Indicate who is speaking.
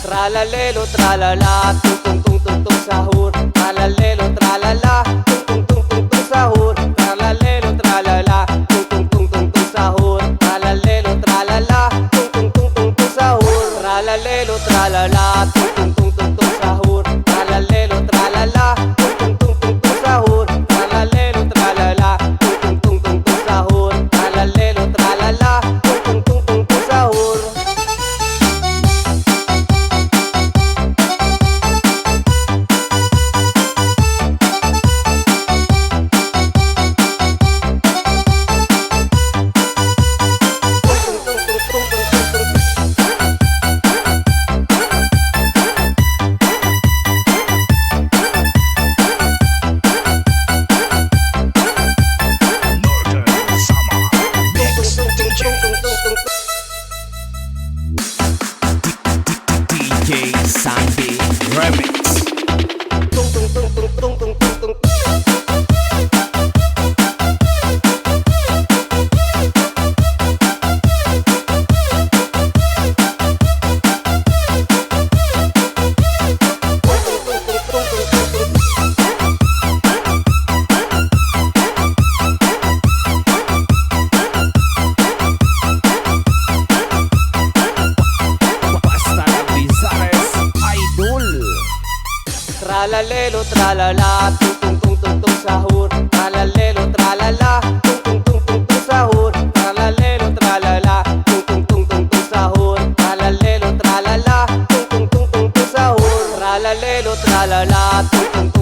Speaker 1: Tralalelo, tralala, tung tung tung tung tung sahur. Tralalelo, tralala, tung tung tung tung tung sahur. Tralalelo, tralala, tung tung tung tung tung sahur. Tralalelo, tralala, tung tung tung tung tung sahur. Tralalelo, tralala, tung tung tung tung tung sahur. Tralalelo, tralala, tung tung tung tung tung sahur. Tralalelo, tralala, tung tung tung tung tung sahur. Tralalelo, tralala, tung tung tung tung tung sahur.
Speaker 2: DJ Sandy Remix. Basta la Rizales Idol.
Speaker 1: Tralalelo, tralala, tung tung tung tung tung sahur. Tralalelo, tralala, tung tung tung tung tung sahur. Tralalelo, tralala, tung tung tung tung tung sahur. Tralalelo, tralala, tung tung tung tung tung sahur. Tralalelo, tralala, tung tung tung